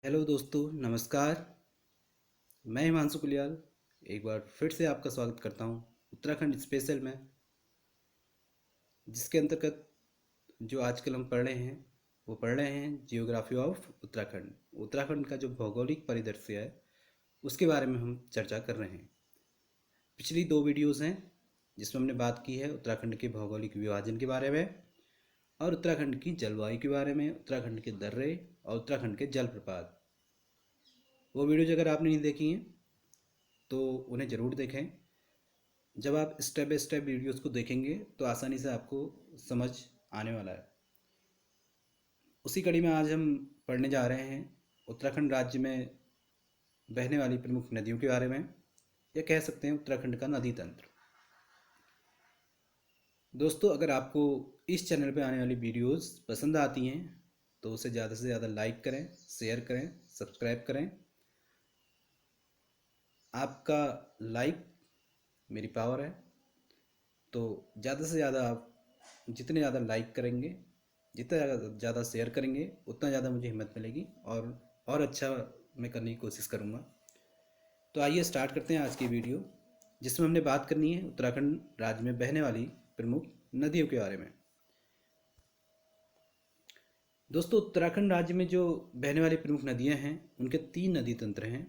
Hello दोस्तों, नमस्कार। मैं हिमांशु कुलियाल एक बार फिर से आपका स्वागत करता हूं उत्तराखंड स्पेशल में, जिसके अंतर्गत जो आजकल हम पढ़ रहे हैं वो पढ़ रहे हैं जियोग्राफी ऑफ उत्तराखंड। उत्तराखंड का जो भौगोलिक परिदृश्य है उसके बारे में हम चर्चा कर रहे हैं। पिछली दो वीडियोस हैं जिसमें हमने बात की है उत्तराखंड के भौगोलिक विभाजन के बारे में और उत्तराखंड की जलवायु के बारे में, उत्तराखंड के दर्रे और उत्तराखंड के जलप्रपात। वो वीडियोज अगर आपने नहीं देखी हैं तो उन्हें ज़रूर देखें। जब आप स्टेप बाय स्टेप वीडियोस को देखेंगे तो आसानी से आपको समझ आने वाला है। उसी कड़ी में आज हम पढ़ने जा रहे हैं उत्तराखंड राज्य में बहने वाली प्रमुख नदियों के बारे में, या कह सकते हैं उत्तराखंड का नदी तंत्र। दोस्तों, अगर आपको इस चैनल पे आने वाली वीडियोस पसंद आती हैं तो उसे ज़्यादा से ज़्यादा लाइक करें, शेयर करें, सब्सक्राइब करें। आपका लाइक मेरी पावर है, तो ज़्यादा से ज़्यादा आप जितने ज़्यादा लाइक करेंगे, जितना ज़्यादा शेयर करेंगे, उतना ज़्यादा मुझे हिम्मत मिलेगी और अच्छा मैं करने की कोशिश करूँगा। तो आइए स्टार्ट करते हैं आज की वीडियो, जिसमें हमने बात करनी है उत्तराखंड राज्य में बहने वाली प्रमुख नदियों के बारे में। दोस्तों, उत्तराखंड राज्य में जो बहने वाली प्रमुख नदियाँ हैं उनके 3 नदी तंत्र हैं,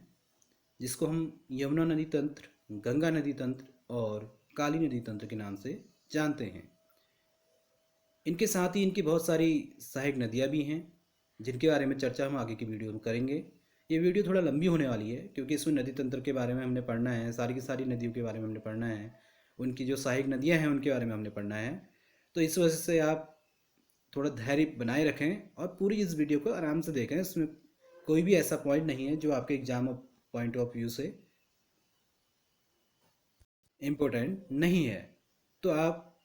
जिसको हम यमुना नदी तंत्र, गंगा नदी तंत्र और काली नदी तंत्र के नाम से जानते हैं। इनके साथ ही इनकी बहुत सारी सहायक नदियाँ भी हैं, जिनके बारे में चर्चा हम आगे की वीडियो में करेंगे। ये वीडियो थोड़ा लंबी होने वाली है क्योंकि इसमें नदी तंत्र के बारे में हमने पढ़ना है, सारी की सारी नदियों के बारे में हमने पढ़ना है, उनकी जो सहायक नदियाँ हैं उनके बारे में हमने पढ़ना है। तो इस वजह से आप थोड़ा धैर्य बनाए रखें और पूरी इस वीडियो को आराम से देखें। इसमें कोई भी ऐसा पॉइंट नहीं है जो आपके एग्जाम पॉइंट ऑफ व्यू से इम्पोर्टेंट नहीं है। तो आप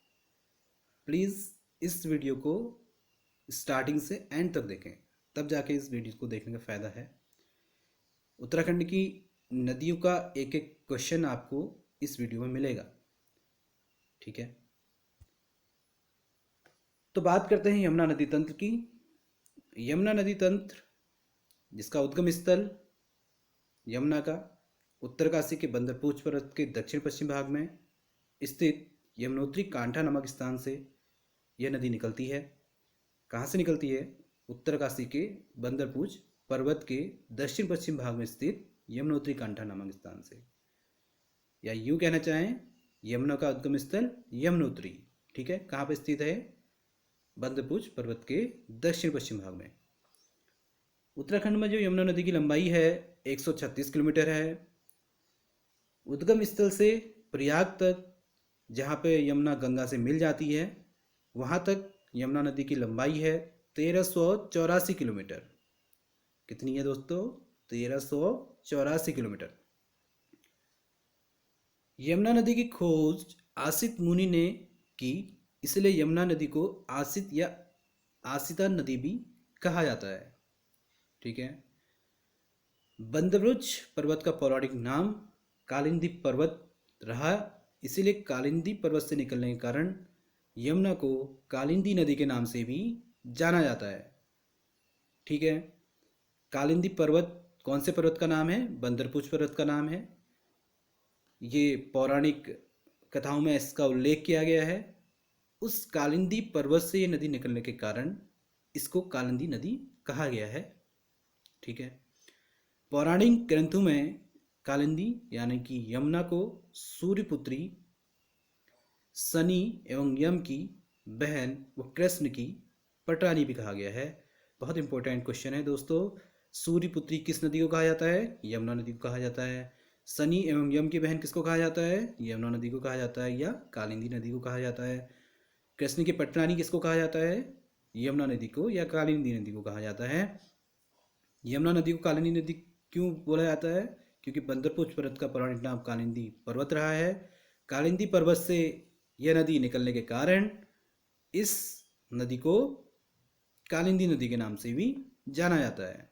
प्लीज़ इस वीडियो को स्टार्टिंग से एंड तक देखें, तब जाके इस वीडियो को देखने का फ़ायदा है। उत्तराखंड की नदियों का एक एक क्वेश्चन आपको इस वीडियो में मिलेगा, ठीक है। तो बात करते हैं यमुना नदी तंत्र की। यमुना नदी तंत्र, जिसका उद्गम स्थल यमुना का उत्तरकाशी के बंदरपूछ पर्वत के दक्षिण पश्चिम भाग में स्थित यमुनोत्री कांठा नामक स्थान से यह नदी निकलती है। कहाँ से निकलती है? उत्तरकाशी के बंदरपूछ पर्वत के दक्षिण पश्चिम भाग में स्थित यमुनोत्री कांठा नामक स्थान से, या यूँ कहना चाहें यमुना का उद्गम स्थल यमुनोत्री, ठीक है। कहाँ पर स्थित है? बंदरपूछ पर्वत के दक्षिण पश्चिम भाग में। उत्तराखंड में जो यमुना नदी की लंबाई है 136 किलोमीटर है। उद्गम स्थल से प्रयाग तक, जहाँ पे यमुना गंगा से मिल जाती है, वहाँ तक यमुना नदी की लंबाई है 1384 किलोमीटर। कितनी है दोस्तों? 1384 किलोमीटर। यमुना नदी की खोज आसित मुनि ने की, इसलिए यमुना नदी को आसित या आसिता नदी भी कहा जाता है, ठीक है। बंदरपूछ पर्वत का पौराणिक नाम कालिंदी पर्वत रहा, इसीलिए कालिंदी पर्वत से निकलने के कारण यमुना को कालिंदी नदी के नाम से भी जाना जाता है, ठीक है। कालिंदी पर्वत कौन से पर्वत का नाम है? बंदरपूछ पर्वत का नाम है। ये पौराणिक कथाओं में इसका उल्लेख किया गया है। उस कालिंदी पर्वत से ये नदी निकलने के कारण इसको कालिंदी नदी कहा गया है, ठीक है। पौराणिक ग्रंथों में कालिंदी यानी कि यमुना को सूर्यपुत्री, शनि एवं यम की बहन व कृष्ण की पटरानी भी कहा गया है। बहुत इंपॉर्टेंट क्वेश्चन है दोस्तों। सूर्यपुत्री किस नदी को कहा जाता है? यमुना नदी को कहा जाता है। शनि एवं यम की बहन किसको कहा जाता है? यमुना नदी को कहा जाता है या कालिंदी नदी को कहा जाता है। कृष्ण की पटरानी किसको कहा जाता है? यमुना नदी को या कालिंदी नदी को कहा जाता है। यमुना नदी को कालिंदी नदी क्यों बोला जाता है? क्योंकि बंदरपूछ पर्वत का पौराणिक नाम कालिंदी पर्वत रहा है। कालिंदी पर्वत से यह नदी निकलने के कारण इस नदी को कालिंदी नदी के नाम से भी जाना जाता है।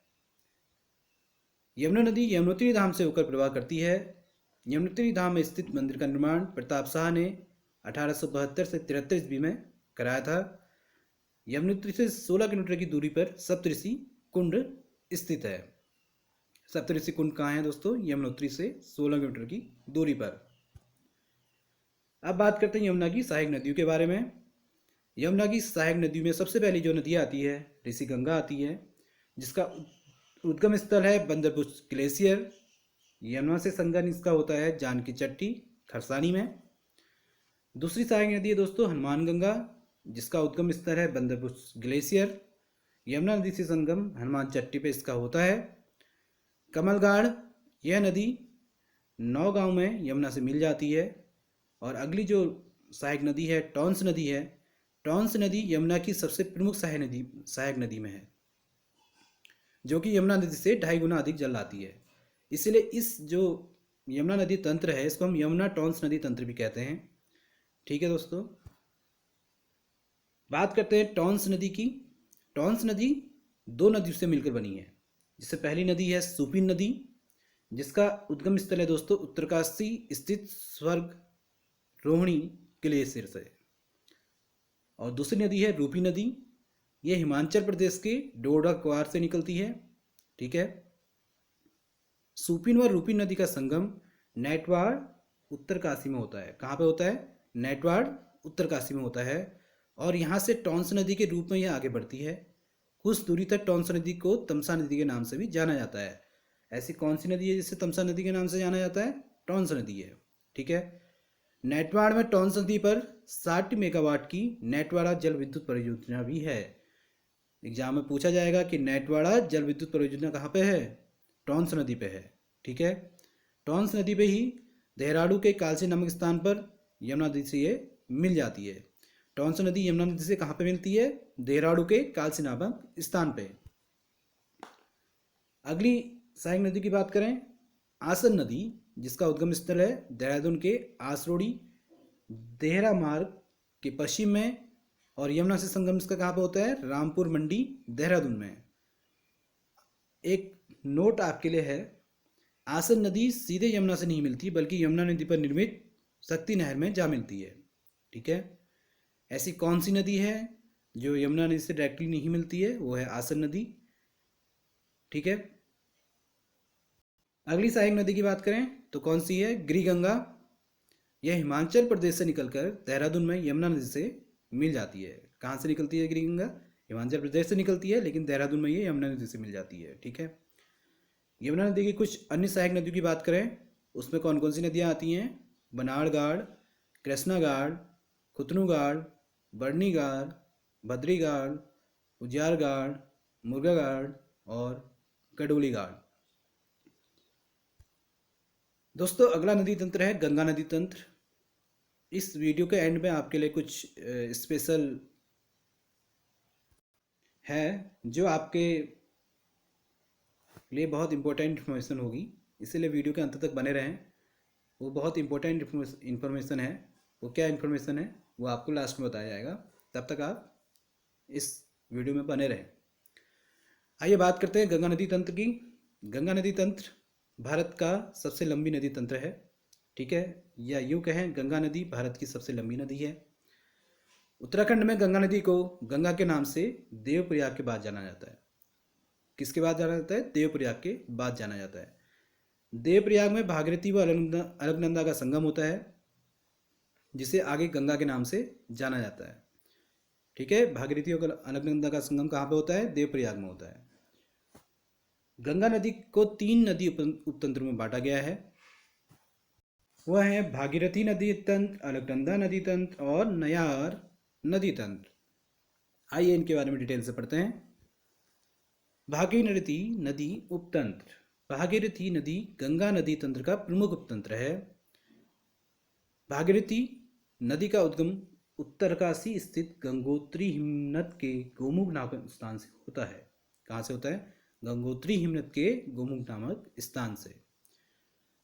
यमुना नदी यमुनोत्री धाम से होकर प्रवाह करती है। यमुनोत्री धाम में स्थित मंदिर का निर्माण प्रताप शाह ने 1872 से 73 ईस्वी में कराया था। यमुनोत्री से 16 किलोमीटर की दूरी पर सप्तऋषि कुंड स्थित है। सप्तऋषि कुंड कहाँ है दोस्तों? यमुनोत्री से 16 किलोमीटर की दूरी पर। अब बात करते हैं यमुना की सहायक नदियों के बारे में। यमुना की सहायक नदियों में सबसे पहली जो नदी आती है ऋषि गंगा आती है, जिसका उद्गम स्थल है बंदरपुर ग्लेशियर। यमुना से संगम इसका होता है जानकी चट्टी खरसानी में। दूसरी सहायक नदी है दोस्तों हनुमान गंगा, जिसका उद्गम स्थल है बंदरपुर ग्लेशियर। यमुना नदी से संगम हनुमान चट्टी पे इसका होता है। कमलगाड़, यह नदी नौगांव में यमुना से मिल जाती है। और अगली जो सहायक नदी है टॉन्स नदी है। टॉन्स नदी यमुना की सबसे प्रमुख सहायक नदी में है, जो कि यमुना नदी से 2.5 गुना अधिक जल लाती है। इसलिए इस जो यमुना नदी तंत्र है इसको हम यमुना टॉन्स नदी तंत्र भी कहते हैं। ठीक है दोस्तों, बात करते हैं टॉन्स नदी की। टॉन्स नदी 2 नदियों से मिलकर बनी है, जिससे पहली नदी है सुपिन नदी, जिसका उद्गम स्थल है दोस्तों उत्तरकाशी स्थित स्वर्ग रोहिणी ग्लेशियर से। और दूसरी नदी है रूपी नदी, यह हिमाचल प्रदेश के डोडा क्वार से निकलती है। ठीक है, सुपिन व रूपी नदी का संगम नैटवाड़ उत्तरकाशी में होता है। कहाँ पे होता है? नैटवाड़ उत्तरकाशी में होता है। और यहाँ से टॉन्स नदी के रूप में यह आगे बढ़ती है। कुछ दूरी तक टॉन्स नदी को तमसा नदी के नाम से भी जाना जाता है। ऐसी कौन सी नदी है जिसे तमसा नदी के नाम से जाना जाता है? टॉन्स नदी है। ठीक है, नैटवाड़ में टॉन्स नदी पर 60 मेगावाट की नैटवाड़ा जल विद्युत परियोजना भी है। एग्जाम में पूछा जाएगा कि नैटवाड़ा जल विद्युत परियोजना कहाँ पे है? टॉन्स नदी पे है। ठीक है, टॉन्स नदी पे ही देहरादून के कालसी नामक स्थान पर यमुना नदी से ये मिल जाती है। टॉन्स नदी यमुना नदी से कहाँ पे मिलती है? देहरादून के कालसी नामक स्थान पे। अगली सहायक नदी की बात करें, आसन नदी, जिसका उद्गम स्थल है देहरादून के आसरोड़ी देहरा मार्ग के पश्चिम में। और यमुना से संगम इसका कहाँ पे होता है? रामपुर मंडी देहरादून में। एक नोट आपके लिए है, आसन नदी सीधे यमुना से नहीं मिलती, बल्कि यमुना नदी पर निर्मित शक्ति नहर में जा मिलती है। ठीक है, ऐसी कौन सी नदी है जो यमुना नदी से डायरेक्टली नहीं मिलती है? वो है आसन नदी। ठीक है, अगली सहायक नदी की बात करें तो कौन सी है? गिरिगंगा। यह हिमाचल प्रदेश से निकलकर देहरादून में यमुना नदी से मिल जाती है। कहाँ से निकलती है गिरिगंगा? हिमाचल प्रदेश से निकलती है, लेकिन देहरादून में ये यमुना नदी से मिल जाती है। ठीक है, यमुना नदी की कुछ अन्य सहायक नदियों की बात करें, उसमें कौन कौन सी नदियाँ आती हैं? बनाड़घाट, कृष्णाघाट, खुतनूघाट, बर्नीघाट, भद्रीघाट, उजियारघाट, मुर्गाघाट और गडोली घाट। दोस्तों अगला नदी तंत्र है गंगा नदी तंत्र। इस वीडियो के एंड में आपके लिए कुछ स्पेशल है जो आपके लिए बहुत इंपॉर्टेंट इन्फॉर्मेशन होगी, इसीलिए वीडियो के अंत तक बने रहें। वो बहुत इंपॉर्टेंट इन्फॉर्मेशन है। वो क्या इन्फॉर्मेशन है वो आपको लास्ट में बताया जाएगा, तब तक आप इस वीडियो में बने रहें। आइए बात करते हैं गंगा नदी तंत्र की। गंगा नदी तंत्र भारत का सबसे लंबी नदी तंत्र है। ठीक है, या यूँ कहें गंगा नदी भारत की सबसे लंबी नदी है। उत्तराखंड में गंगा नदी को गंगा के नाम से देवप्रयाग के बाद जाना जाता है। किसके बाद जाना जाता है? देवप्रयाग के बाद जाना जाता है। देवप्रयाग में भागीरथी व अलकनंदा का संगम होता है, जिसे आगे गंगा के नाम से जाना जाता है। ठीक है, भागीरथी और अलकनंदा का संगम कहाँ पे होता है? देवप्रयाग में होता है। गंगा नदी को 3 नदी उपतंत्र में बांटा गया है। वह है भागीरथी नदी तंत्र, अलकनंदा नदी तंत्र और नयार नदी तंत्र। आइए इनके बारे में डिटेल से पढ़ते हैं। भागीरथी नदी उपतंत्र। भागीरथी नदी गंगा नदी तंत्र का प्रमुख उपतंत्र है। भागीरथी नदी का उद्गम उत्तरकाशी स्थित गंगोत्री हिमनद के गोमुख नामक स्थान से होता है। कहाँ से होता है? गंगोत्री हिमनद के गोमुख नामक स्थान से।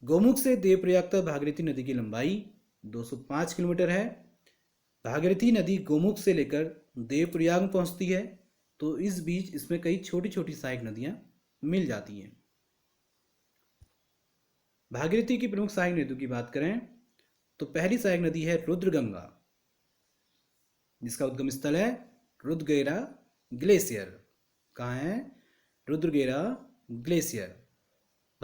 गोमुख से देवप्रयाग तक भागीरथी नदी की लंबाई 205 किलोमीटर है। भागीरथी नदी गोमुख से लेकर देवप्रयाग में पहुंचती है, तो इस बीच इसमें कई छोटी छोटी सहायक नदियां मिल जाती हैं। भागीरथी की प्रमुख सहायक नदियों की बात करें तो पहली सहायक नदी है रुद्रगंगा, जिसका उद्गम स्थल है रुद्रगेरा ग्लेशियर। कहाँ है? रुद्रगेरा ग्लेशियर।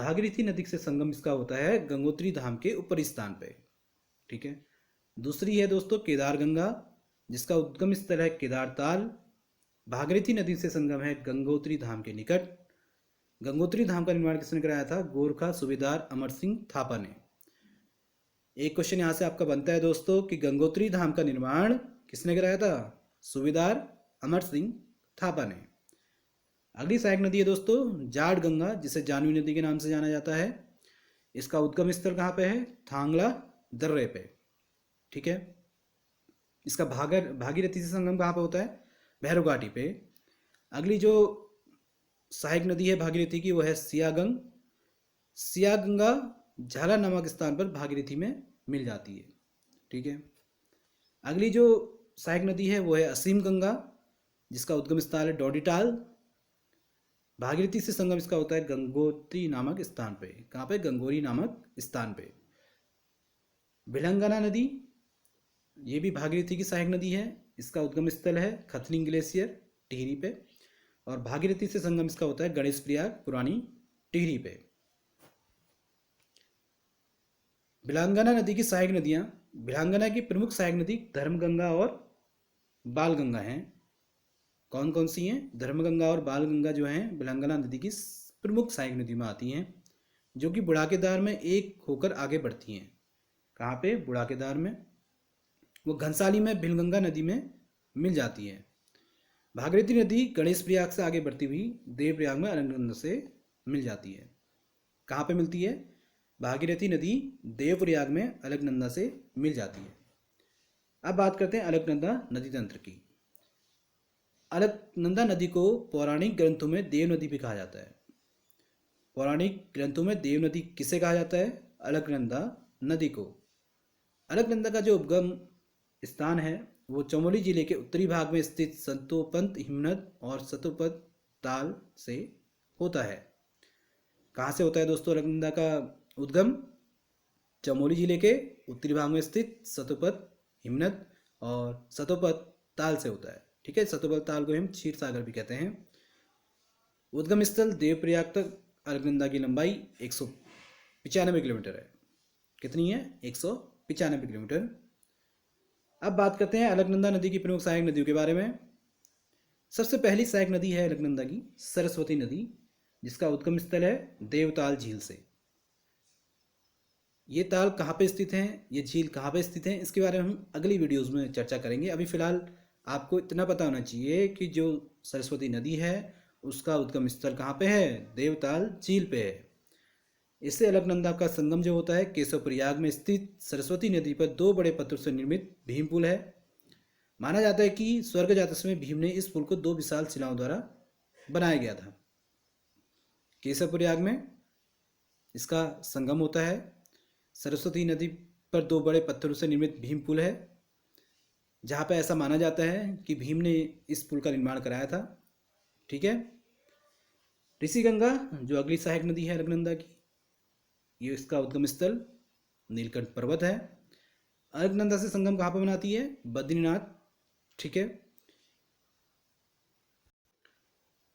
भागीरथी नदी से संगम इसका होता है गंगोत्री धाम के ऊपरी स्थान पे। ठीक है। दूसरी है दोस्तों केदारगंगा, जिसका उद्गम स्थल है केदारताल। भागीरथी नदी से संगम है गंगोत्री धाम के निकट। गंगोत्री धाम का निर्माण किसने कराया था? गोरखा सूबेदार अमर सिंह थापा ने। एक क्वेश्चन यहाँ से आपका बनता है दोस्तों कि गंगोत्री धाम का निर्माण किसने कराया था? सूबेदार अमर सिंह थापा ने। अगली सहायक नदी है दोस्तों जाट गंगा, जिसे जानवी नदी के नाम से जाना जाता है। इसका उद्गम स्थल कहाँ पे है? थांगला दर्रे पे। ठीक है। इसका भागीरथी से संगम कहाँ पे होता है? भैरव घाटी पे। अगली जो सहायक नदी है भागीरथी की वो है सियागंग। सियागंगा झाला नामक स्थान पर भागीरथी में मिल जाती है। ठीक है। अगली जो सहायक नदी है वो है असीम गंगा, जिसका उद्गम स्थल है डोडीटाल। भागीरथी से संगम इसका होता है गंगोत्री नामक स्थान पे। कहाँ पे? गंगोरी नामक स्थान पे। भिलंगना नदी, ये भी भागीरथी की सहायक नदी है। इसका उद्गम स्थल है खथनी ग्लेशियर टिहरी पे। और भागीरथी से संगम इसका होता है गणेश प्रयाग पुरानी टिहरी पे। भिलंगना नदी की सहायक नदियाँ, भिलंगना की प्रमुख सहायक नदी धर्मगंगा और बालगंगा हैं। कौन कौन सी हैं? धर्मगंगा और बालगंगा जो हैं भिलंगना नदी की प्रमुख सहायक नदी में आती हैं, जो कि बुढ़ाकेदार में एक होकर आगे बढ़ती हैं। कहाँ पे? बुढ़ाकेदार में। वो घनसाली में भिलगंगा नदी में मिल जाती है। भागीरथी नदी गणेश प्रयाग से आगे बढ़ती हुई देवप्रयाग में अलकनंदा से मिल जाती है। कहाँ पे मिलती है? भागीरथी नदी देवप्रयाग में अलकनंदा से मिल जाती है। अब बात करते हैं अलकनंदा नदी तंत्र की। अलकनंदा नदी को पौराणिक ग्रंथों में देव नदी भी कहा जाता है। पौराणिक ग्रंथों में देव नदी किसे कहा जाता है? अलकनंदा नदी को। अलकनंदा का जो उद्गम स्थान है वो चमोली जिले के उत्तरी भाग में स्थित सतोपंत हिमनद और सतोपंत ताल से होता है। कहाँ से होता है दोस्तों अलकनंदा का उद्गम? चमोली जिले के उत्तरी भाग में स्थित सतोपंत हिमनद और सतोपंत ताल से होता है। ठीक है। सतोपंत ताल को हम क्षीर सागर भी कहते हैं। उद्गम स्थल देवप्रयाग तक अलकनंदा की लंबाई 195 किलोमीटर है। कितनी है? 195 किलोमीटर। अब बात करते हैं अलकनंदा नदी की प्रमुख सहायक नदियों के बारे में। सबसे पहली सहायक नदी है अलकनंदा की सरस्वती नदी, जिसका उद्गम स्थल है देवताल झील से। ये ताल कहाँ पे स्थित है, ये झील कहाँ पे स्थित है, इसके बारे में हम अगली वीडियोज़ में चर्चा करेंगे। अभी फ़िलहाल आपको इतना पता होना चाहिए कि जो सरस्वती नदी है उसका उद्गम स्थल कहाँ पे है? देवताल झील पे है। इससे अलकनंदा का संगम जो होता है केशव प्रयाग में स्थित सरस्वती नदी पर 2 बड़े पत्थर से निर्मित भीम पुल है। माना जाता है कि स्वर्ग जाते समय भीम ने इस पुल को 2 विशाल शिलाओं द्वारा बनाया गया था। केशव प्रयाग में इसका संगम होता है। सरस्वती नदी पर 2 बड़े पत्थरों से निर्मित भीम पुल है, जहाँ पे ऐसा माना जाता है कि भीम ने इस पुल का निर्माण कराया था। ठीक है। ऋषिगंगा जो अगली सहायक नदी है अलकनंदा की, ये इसका उद्गम स्थल नीलकंठ पर्वत है। अलकनंदा से संगम कहाँ पर बनाती है? बद्रीनाथ। ठीक है।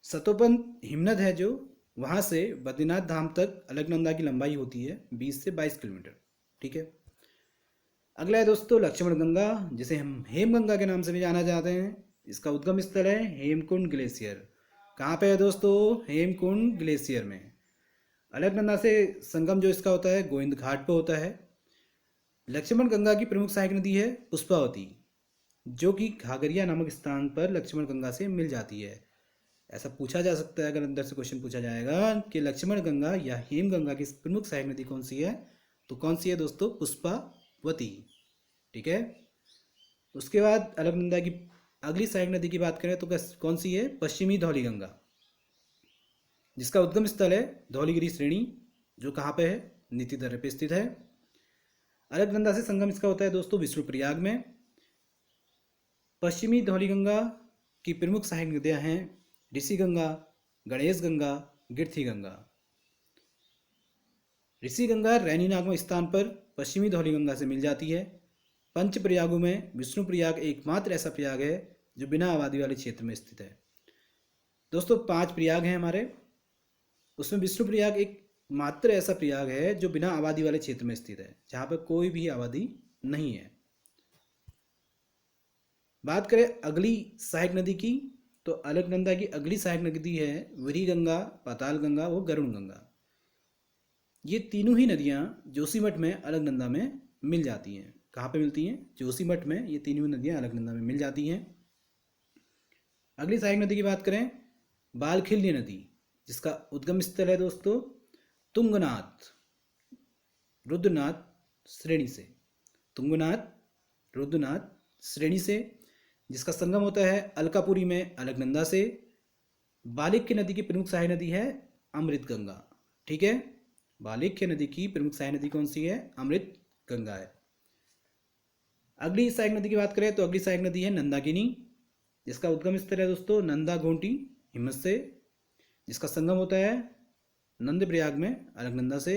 सतोपंत हिमनद है जो, वहाँ से बद्रीनाथ धाम तक अलकनंदा की लंबाई होती है 20 से 22 किलोमीटर। ठीक है। अगला है दोस्तों लक्ष्मण गंगा, जिसे हम हेमगंगा के नाम से भी जाना जाते हैं। इसका उद्गम स्थल है हेमकुंड ग्लेशियर। कहाँ पे है दोस्तों? हेमकुंड ग्लेशियर में। अलकनंदा से संगम जो इसका होता है गोविंद घाट पर होता है। लक्ष्मण गंगा की प्रमुख सहायक नदी है पुष्पावती, जो कि घाघरिया नामक स्थान पर लक्ष्मण गंगा से मिल जाती है। ऐसा पूछा जा सकता है, अगर अंदर से क्वेश्चन पूछा जाएगा कि लक्ष्मण गंगा या हेम गंगा की प्रमुख सहायक नदी कौन सी है, तो कौन सी है दोस्तों? पुष्पावती। ठीक है। उसके बाद अलकनंदा की अगली सहायक नदी की बात करें तो कौन सी है? पश्चिमी धौलीगंगा, जिसका उद्गम स्थल है धौलीगिरी श्रेणी, जो कहाँ पे है? नीति दर्रे पे स्थित है। अलकनंदा से संगम इसका होता है दोस्तों विष्णुप्रयाग में। पश्चिमी धौलीगंगा की प्रमुख सहायक नदियाँ हैं ऋषि गंगा, गणेश गंगा, गिरथी गंगा। ऋषि गंगा रैनी नामक स्थान पर पश्चिमी धौलीगंगा से मिल जाती है। पंच प्रयागों में विष्णुप्रयाग एकमात्र ऐसा प्रयाग है जो बिना आबादी वाले क्षेत्र में स्थित है। दोस्तों 5 प्रयाग हैं हमारे, उसमें विष्णुप्रयाग एक मात्र ऐसा प्रयाग है जो बिना आबादी वाले क्षेत्र में स्थित है, जहाँ पर कोई भी आबादी नहीं है। बात करें अगली सहायक नदी की, तो अलकनंदा की अगली सहायक नदी है वीरी गंगा, पाताल गंगा व गरुण गंगा। ये तीनों ही नदियाँ जोशीमठ में अलकनंदा में मिल जाती हैं। कहाँ पे मिलती हैं? जोशीमठ में ये तीनों नदियाँ अलकनंदा में मिल जाती हैं। अगली सहायक नदी की बात करें, बालखिल्य नदी, जिसका उद्गम स्थल है दोस्तों तुंगनाथ रुद्रनाथ श्रेणी से। तुंगनाथ रुद्रनाथ श्रेणी से, जिसका संगम होता है अलकापुरी में अलकनंदा से। बालिख्य नदी की प्रमुख सहायक नदी है अमृत गंगा। ठीक है, बालिख्य नदी की प्रमुख सहायक नदी कौन सी है? अमृत गंगा है। अगली सहायक नदी की बात करें तो अगली सहायक नदी है नंदाकिनी, जिसका उद्गम स्थल है दोस्तों नंदा घोंटी हिम्मत से, जिसका संगम होता है नंदप्रयाग में अलकनंदा से।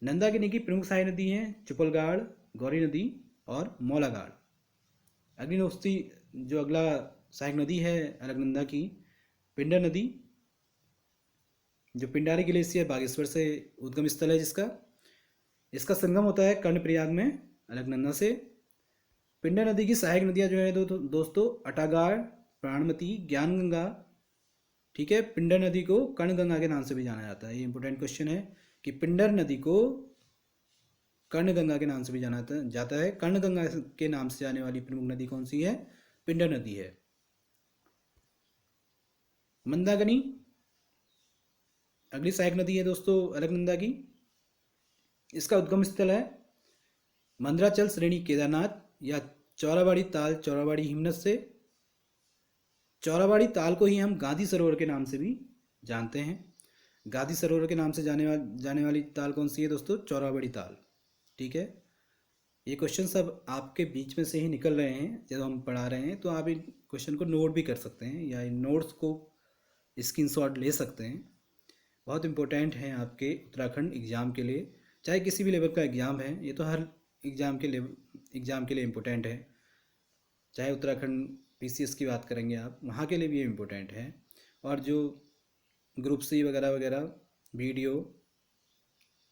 नंदाकिनी की प्रमुख सहायक नदी हैं चुपलगाड़, गौरी नदी और मौलागाड़। अगली दोस्ती जो अगला सहायक नदी है अलकनंदा की, पिंडर नदी, जो पिंडारी ग्लेशियर बागेश्वर से उद्गम स्थल है जिसका। इसका संगम होता है कर्णप्रयाग में अलकनंदा से। पिंडर नदी की सहायक नदियाँ जो है दोस्तों अटागाड़, प्राणमती, ज्ञान गंगा। ठीक है, पिंडर नदी को कर्ण गंगा के नाम से भी जाना जाता है। ये इंपॉर्टेंट क्वेश्चन है कि पिंडर नदी को कर्ण गंगा के नाम से भी जाना जाता है। कर्ण गंगा के नाम से जाने वाली प्रमुख नदी कौन सी है? पिंडर नदी है। मंदाकिनी अगली सहायक नदी है दोस्तों अलकनंदा की। इसका उद्गम स्थल है मंदराचल श्रेणी केदारनाथ या चौराबाड़ी ताल चौराबाड़ी हिमनत से। चौराबाड़ी ताल को ही हम गांधी सरोवर के नाम से भी जानते हैं। गांधी सरोवर के नाम से जाने वाली ताल कौन सी है दोस्तों? चौराबाड़ी ताल। ठीक है, ये क्वेश्चन सब आपके बीच में से ही निकल रहे हैं जब हम पढ़ा रहे हैं, तो आप इन क्वेश्चन को नोट भी कर सकते हैं या इन नोट्स को स्क्रीनशॉट ले सकते हैं। बहुत इंपॉर्टेंट हैं आपके उत्तराखंड एग्ज़ाम के लिए, चाहे किसी भी लेवल का एग्ज़ाम है। ये तो हर एग्ज़ाम के लिए इम्पोर्टेंट है। चाहे उत्तराखंड पीसीएस की बात करेंगे आप, वहाँ के लिए भी ये इम्पोर्टेंट है। और जो ग्रुप सी वगैरह वगैरह video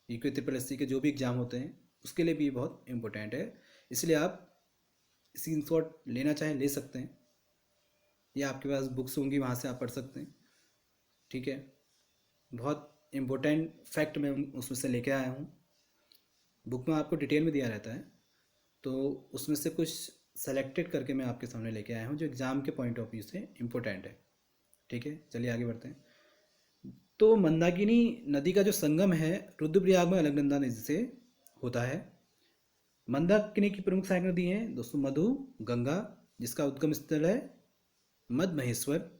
UP triple S C के जो भी एग्ज़ाम होते हैं उसके लिए भी बहुत इम्पोर्टेंट है। इसलिए आप स्क्रीनशॉट लेना चाहें ले सकते हैं, या आपके पास बुक्स होंगी वहाँ से आप पढ़ सकते हैं। ठीक है, बहुत इम्पोर्टेंट फैक्ट मैं उसमें से लेके आया हूँ। बुक में आपको डिटेल में दिया रहता है, तो उसमें से कुछ सेलेक्टेड करके मैं आपके सामने लेके आया हूँ जो एग्ज़ाम के पॉइंट ऑफ व्यू से इम्पोर्टेंट है। ठीक है, चलिए आगे बढ़ते हैं। तो मंदाकिनी नदी का जो संगम है रुद्रप्रयाग में अलकनंदा नदी से होता है। मंदाकिनी की प्रमुख सहायक नदी है दोस्तों मधु गंगा, जिसका उद्गम स्थल है मद महेश्वर,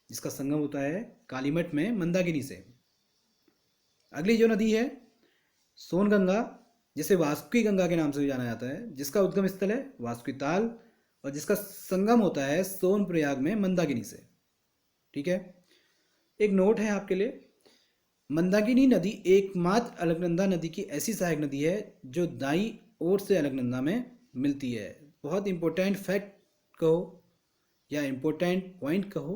जिसका संगम होता है कालीमठ में मंदाकिनी से। अगली जो नदी है सोनगंगा, जिसे वासुकी गंगा के नाम से भी जाना जाता है, जिसका उद्गम स्थल है वासुकी ताल और जिसका संगम होता है सोनप्रयाग में मंदाकिनी से। ठीक है, एक नोट है आपके लिए, मंदाकिनी नदी एकमात्र अलकनंदा नदी की ऐसी सहायक नदी है जो दाईं ओर से अलकनंदा में मिलती है। बहुत इंपॉर्टेंट फैक्ट कहो या इम्पोर्टेंट पॉइंट कहो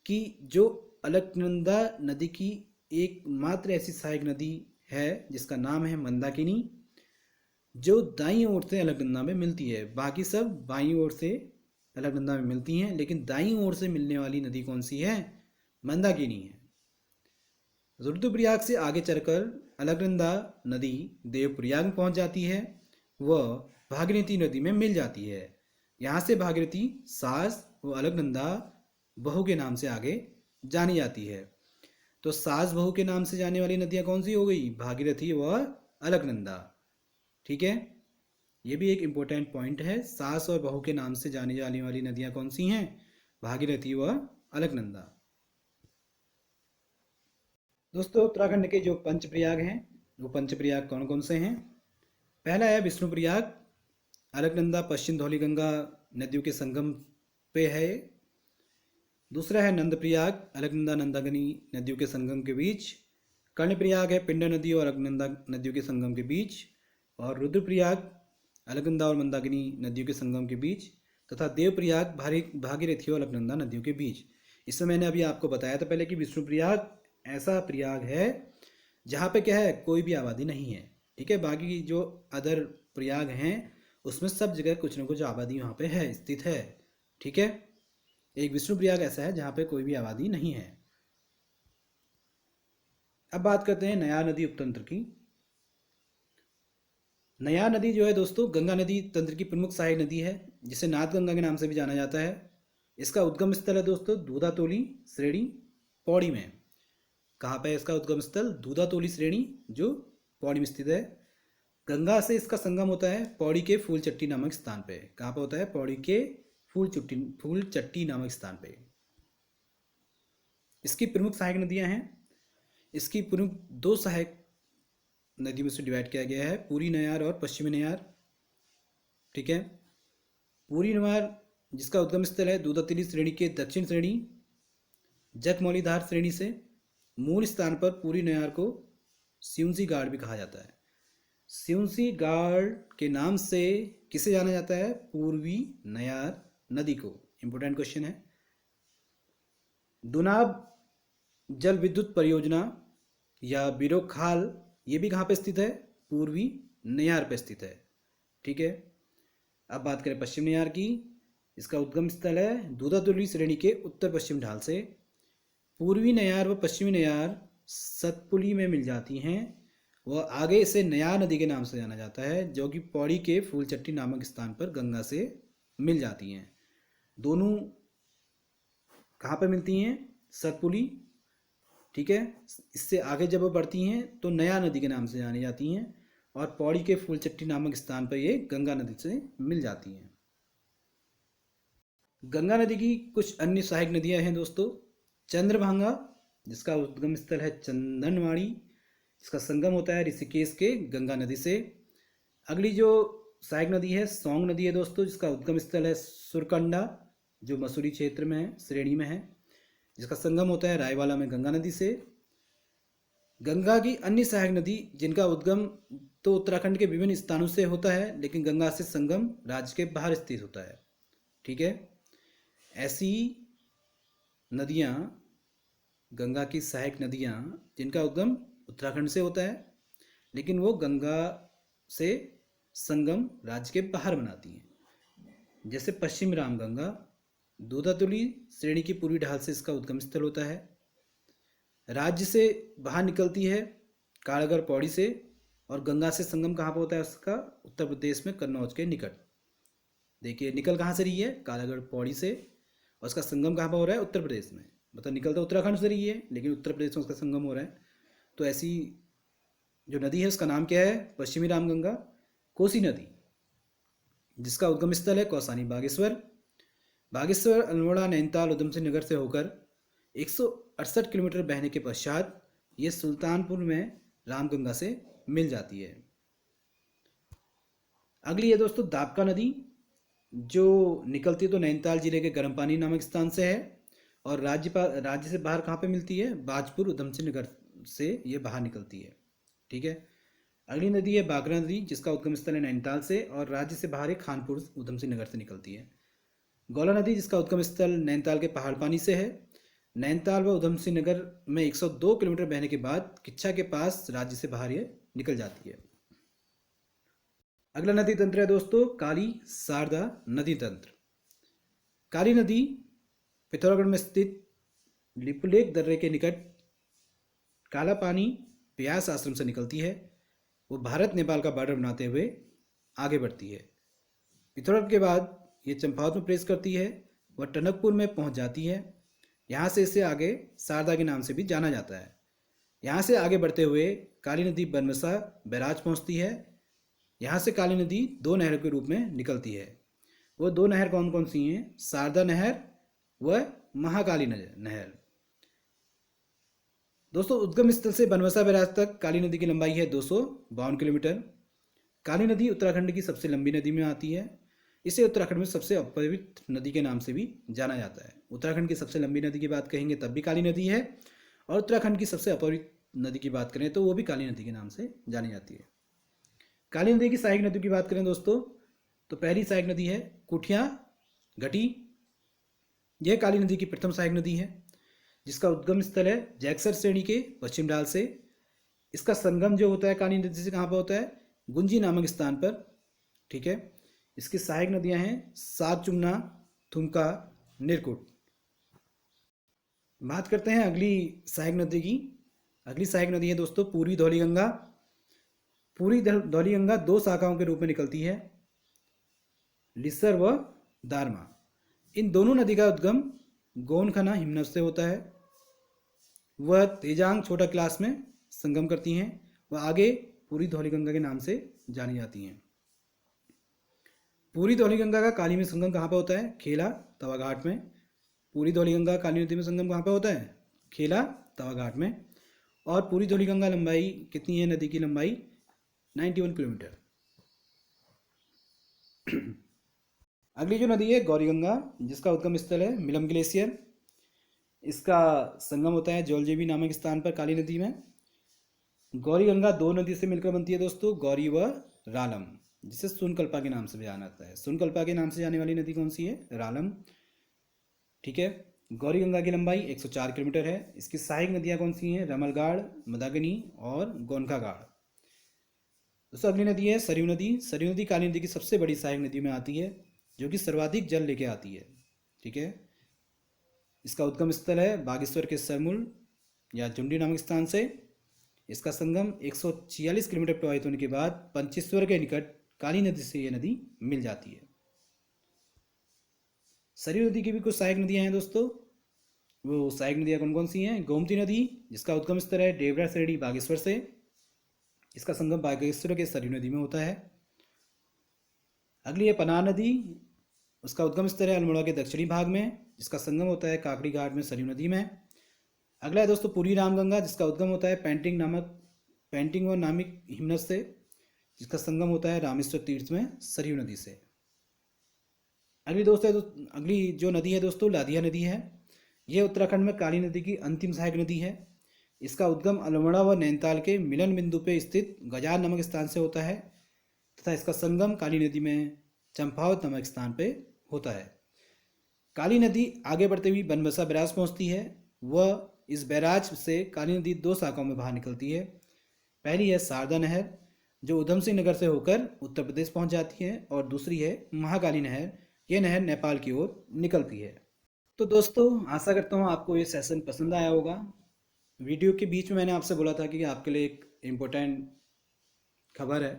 कि जो अलकनंदा नदी की एकमात्र ऐसी सहायक नदी है जिसका नाम है मंदाकिनी, जो दाईं ओर से अलकनंदा में मिलती है। बाकी सब बाईं ओर से अलकनंदा में मिलती हैं, लेकिन दाईं ओर से मिलने वाली नदी कौन सी है? मंदाकिनी है। रुद्रप्रयाग से आगे चलकर अलकनंदा नदी देवप्रयाग में पहुंच जाती है, वह भागीरथी नदी में मिल जाती है। यहाँ से भागीरथी सास व अलकनंदा बहू के नाम से आगे जानी जाती है। तो सास बहू के नाम से जाने वाली नदियाँ कौन सी हो गई? भागीरथी व अलकनंदा। ठीक है, ये भी एक इम्पोर्टेंट पॉइंट है। सास और बहू के नाम से जानी जाने वाली नदियाँ कौन सी हैं? भागीरथी व अलकनंदा। दोस्तों उत्तराखंड के जो पंचप्रयाग हैं वो पंचप्रयाग कौन कौन से हैं? पहला है विष्णुप्रयाग, अलकनंदा पश्चिम धौलीगंगा नदियों के संगम पे है। दूसरा है नंदप्रयाग, अलकनंदा नंदाकिनी नदियों के संगम के बीच। कर्णप्रयाग है पिंडर नदी और अलकनंदा नदियों के संगम के बीच। और रुद्रप्रयाग अलकनंदा और मंदाकिनी नदियों के संगम के बीच। तथा देवप्रयाग भागीरथी और अलकनंदा नदियों के बीच। इसमें मैंने अभी आपको बताया था पहले कि विष्णुप्रयाग ऐसा प्रयाग है जहाँ पे क्या है, कोई भी आबादी नहीं है। ठीक है, बाकी की जो अदर प्रयाग हैं उसमें सब जगह कुछ ना कुछ आबादी वहाँ पे है, स्थित है। ठीक है, एक विष्णु प्रयाग ऐसा है जहाँ पे कोई भी आबादी नहीं है। अब बात करते हैं नया नदी उपतंत्र की। नया नदी जो है दोस्तों, गंगा नदी तंत्र की प्रमुख सहायक नदी है, जिसे नाथ गंगा के नाम से भी जाना जाता है। इसका उद्गम स्थल है दोस्तों दूधातोली श्रेणी, पौड़ी में। कहाँ पे है इसका उद्गम स्थल? दूधातोली श्रेणी, जो पौड़ी में स्थित है। गंगा से इसका संगम होता है पौड़ी के फूलचट्टी नामक स्थान पे। कहाँ पे होता है? पौड़ी के फूलचट्टी नामक स्थान पे। इसकी प्रमुख सहायक नदियाँ हैं। इसकी प्रमुख दो सहायक नदी में से डिवाइड किया गया है, पूरी नयार और पश्चिमी नयार। ठीक है, पूरी नयार जिसका उद्गम स्थल है दूधातोली श्रेणी के दक्षिण श्रेणी जगमौलीधार श्रेणी से, मूल स्थान पर पूरी नयार को सिउंसी गाड़ भी कहा जाता है। सिउंसी गाड़ के नाम से किसे जाना जाता है? पूर्वी नयार नदी को। इंपोर्टेंट क्वेश्चन है। दुनाब जल विद्युत परियोजना या बिरोखाल, ये भी कहाँ पे स्थित है? पूर्वी नयार पे स्थित है। ठीक है, अब बात करें पश्चिम नयार की। इसका उद्गम स्थल है दूधातोली श्रेणी के उत्तर पश्चिम ढाल से। पूर्वी नयार व पश्चिमी नयार सतपुली में मिल जाती हैं। वह आगे इसे नयार नदी के नाम से जाना जाता है, जो कि पौड़ी के फूलचट्टी नामक स्थान पर गंगा से मिल जाती हैं। दोनों कहाँ पर मिलती हैं? सतपुली। ठीक है, इससे आगे जब वो बढ़ती हैं तो नया नदी के नाम से जानी जाती हैं, और पौड़ी के फूलचट्टी नामक स्थान पर ये गंगा नदी से मिल जाती हैं। गंगा नदी की कुछ अन्य सहायक नदियां हैं दोस्तों। चंद्रभांगा, जिसका उद्गम स्थल है चंदनवाड़ी, इसका संगम होता है ऋषिकेश के गंगा नदी से। अगली जो सहायक नदी है सोंग नदी है दोस्तों, जिसका उद्गम स्थल है सुरकंडा, जो मसूरी क्षेत्र में है, श्रेणी में है, जिसका संगम होता है रायवाला में गंगा नदी से। गंगा की अन्य सहायक नदी जिनका उद्गम तो उत्तराखंड के विभिन्न स्थानों से होता है, लेकिन गंगा से संगम राज्य के बाहर स्थित होता है। ठीक है, ऐसी नदियाँ, गंगा की सहायक नदियाँ जिनका उद्गम उत्तराखंड से होता है, लेकिन वो गंगा से संगम राज्य के बाहर बनाती हैं। जैसे पश्चिम रामगंगा, दूधातोली श्रेणी की पूर्वी ढाल से इसका उद्गम स्थल होता है। राज्य से बाहर निकलती है कारागढ़ पौड़ी से, और गंगा से संगम कहाँ पर होता है उसका? उत्तर प्रदेश में कन्नौज के निकट। देखिए निकल कहाँ से रही है? कारागढ़ पौड़ी से, और उसका संगम कहाँ पर हो रहा है? उत्तर प्रदेश में। मतलब निकल तो उत्तराखंड से रही है, लेकिन उत्तर प्रदेश में उसका संगम हो रहा है। तो ऐसी जो नदी है उसका नाम क्या है? पश्चिमी रामगंगा। कोसी नदी, जिसका उद्गम स्थल है कौसानी बागेश्वर। बागेश्वर अल्मोड़ा नैनीताल उधम सिंह नगर से होकर 168 किलोमीटर बहने के पश्चात ये सुल्तानपुर में रामगंगा से मिल जाती है। अगली है दोस्तों दाबका नदी, जो निकलती है तो नैनीताल जिले के गर्म पानी नामक स्थान से है, और राज्य से बाहर कहाँ पे मिलती है? बाजपुर उधम सिंह नगर से ये बाहर निकलती है। ठीक है, अगली नदी है बागरा नदी, जिसका उद्गम स्थल है नैनीताल से, और राज्य से बाहर है खानपुर उधम सिंह नगर से निकलती है। गौला नदी, जिसका उद्गम स्थल नैनीताल के पहाड़ पानी से है। नैनीताल व उधम सिंह नगर में 102 किलोमीटर बहने के बाद किच्छा के पास राज्य से बाहर ये निकल जाती है। अगला नदी तंत्र है दोस्तों काली शारदा नदी तंत्र। काली नदी पिथौरागढ़ में स्थित लिपुलेख दर्रे के निकट काला पानी ब्यास आश्रम से निकलती है। वो भारत नेपाल का बॉर्डर बनाते हुए आगे बढ़ती है। पिथौरागढ़ के बाद ये चंपावत में प्रवेश करती है, वह टनकपुर में पहुंच जाती है। यहाँ से इसे आगे शारदा के नाम से भी जाना जाता है। यहाँ से आगे बढ़ते हुए काली नदी बनमसा बैराज पहुँचती है। यहाँ से काली नदी दो नहरों के रूप में निकलती है। वो दो नहर कौन कौन सी हैं? शारदा नहर व महाकाली नहर। दोस्तों उद्गम स्थल से बनमसा बैराज तक काली नदी की लंबाई है 252 किलोमीटर। काली नदी उत्तराखंड की सबसे लंबी नदी में आती है। इसे उत्तराखंड में सबसे अपवित्र नदी के नाम से भी जाना जाता है। उत्तराखंड की सबसे लंबी नदी की बात कहेंगे तब भी काली नदी है, और उत्तराखंड की सबसे अपवित्र नदी की बात करें तो वो भी काली नदी के नाम से जानी जाती है। काली नदी की सहायक नदियों की बात करें दोस्तों, तो पहली सहायक नदी है कुठिया घटी। यह काली नदी की प्रथम सहायक नदी है। जिसका उद्गम स्थल है जैक्सर श्रेणी के पश्चिम ढाल से। इसका संगम जो होता है काली नदी से कहाँ पर होता है, गुंजी नामक स्थान पर। ठीक है, इसकी सहायक नदियां हैं सागचुंगना, थुमका, निरकुट। बात करते हैं अगली सहायक नदी की। अगली सहायक नदी है दोस्तों पूर्वी धौलीगंगा। पूर्वी धौलीगंगा दो शाखाओं के रूप में निकलती है, लिस्सर व दारमा। इन दोनों नदी का उद्गम गोनखना हिमनद से होता है। वह तेजांग छोटा क्लास में संगम करती हैं। वह आगे पूरी धौलीगंगा के नाम से जानी जाती हैं। पूरी धौलीगंगा का काली में संगम कहाँ पर होता है, खेला तवाघाट में। पूरी धौलीगंगा काली नदी में संगम कहाँ पर होता है, खेला तवाघाट में। और पूरी धौलीगंगा लंबाई कितनी है, नदी की लंबाई 91 किलोमीटर। अगली जो नदी है गौरीगंगा, जिसका उद्गम स्थल है मिलम ग्लेशियर। इसका संगम होता है जौलजेबी नामक स्थान पर काली नदी में। गौरीगंगा दो नदी से मिलकर बनती है दोस्तों, गौरी व रालम, जिसे सुनकल्पा के नाम से भी जाना जाता है। सुनकल्पा के नाम से जाने वाली नदी कौन सी है, रालम। ठीक है, गौरीगंगा की लंबाई 104 किलोमीटर है। इसकी सहायक नदियाँ कौन सी हैं, रमलगाड़, मदाकिनी और गोनखागाड़। दोस्तों अगली नदी है सरयू नदी। सरयू नदी काली नदी की सबसे बड़ी सहायक नदियों में आती है, जो कि सर्वाधिक जल लेके आती है। ठीक है, इसका उद्गम स्थल है बागेश्वर के सरमुल या जुंडी नामक स्थान से। इसका संगम 146 किलोमीटर प्रवाहित होने के बाद पंचेश्वर के निकट काली नदी से यह नदी मिल जाती है। सरयू नदी की भी कुछ सहायक नदियां हैं दोस्तों। वो सहायक नदियां कौन कौन सी हैं, गोमती नदी, जिसका उद्गम स्थल है डेवरा श्रेणी बागेश्वर से। इसका संगम बागेश्वर के सरयू नदी में होता है। अगली है पनार नदी, उसका उद्गम स्थल है अल्मोड़ा के दक्षिणी भाग में, जिसका संगम होता है काकड़ी घाट में सरयू नदी में। अगला है दोस्तों पूरी रामगंगा, जिसका उद्गम होता है पेंटिंग और नामिक हिमनद से, जिसका संगम होता है रामेश्वर तीर्थ में सरयू नदी से। अगली जो नदी है दोस्तों लाधिया नदी है। यह उत्तराखंड में काली नदी की अंतिम सहायक नदी है। इसका उद्गम अल्मोड़ा व नैनीताल के मिलन बिंदु पे स्थित गजार नामक स्थान से होता है, तथा इसका संगम काली नदी में चंपावत नामक स्थान पे होता है। काली नदी आगे बढ़ते हुए बनबसा बैराज पहुंचती है। वह इस बैराज से काली नदी दो शाखाओं में बाहर निकलती है। पहली है शारदा नहर, जो उधम सिंह नगर से होकर उत्तर प्रदेश पहुंच जाती है, और दूसरी है महाकाली नहर। यह नहर नेपाल की ओर निकलती है। तो दोस्तों आशा करता हूँ आपको ये सेशन पसंद आया होगा। वीडियो के बीच में मैंने आपसे बोला था कि आपके लिए एक इम्पोर्टेंट खबर है।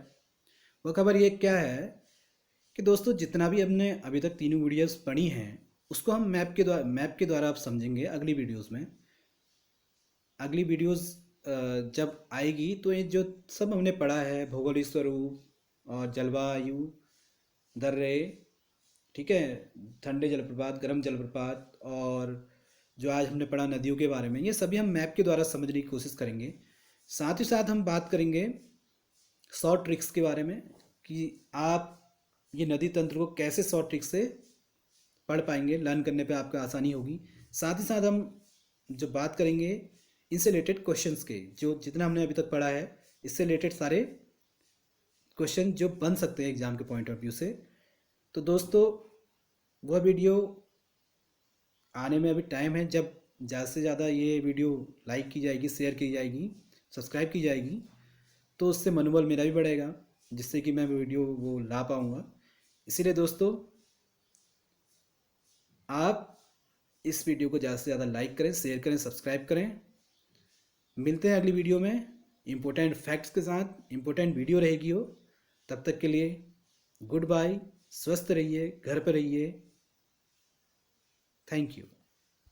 वह खबर ये क्या है कि दोस्तों जितना भी हमने अभी तक तीनों वीडियोस पढ़ी हैं, उसको हम मैप के द्वारा आप समझेंगे अगली वीडियोस में। अगली वीडियोस जब आएगी तो ये जो सब हमने पढ़ा है, भौगोलिक स्वरूप और जलवायु, दर्रे, ठीक है, ठंडे जलप्रपात, गर्म जलप्रपात, और जो आज हमने पढ़ा नदियों के बारे में, ये सभी हम मैप के द्वारा समझने की कोशिश करेंगे। साथ ही साथ हम बात करेंगे शॉर्ट ट्रिक्स के बारे में कि आप ये नदी तंत्र को कैसे शॉर्ट ट्रिक से पढ़ पाएंगे, लर्न करने पे आपका आसानी होगी। साथ ही साथ हम जो बात करेंगे इनसे रिलेटेड क्वेश्चंस के, जो जितना हमने अभी तक पढ़ा है इससे रिलेटेड सारे क्वेश्चन जो बन सकते हैं एग्जाम के पॉइंट ऑफ व्यू से। तो दोस्तों वह वीडियो आने में अभी टाइम है, जब ज़्यादा से ज़्यादा ये वीडियो लाइक की जाएगी, शेयर की जाएगी, सब्सक्राइब की जाएगी, तो उससे मनोबल मेरा भी बढ़ेगा, जिससे कि मैं वीडियो वो ला पाऊँगा। इसीलिए दोस्तों आप इस वीडियो को ज़्यादा से ज़्यादा लाइक करें, शेयर करें, सब्सक्राइब करें। मिलते हैं अगली वीडियो में इम्पोर्टेंट फैक्ट्स के साथ। इम्पोर्टेंट वीडियो रहेगी वो। तब तक के लिए गुड बाय, स्वस्थ रहिए, घर पर रहिए। Thank you.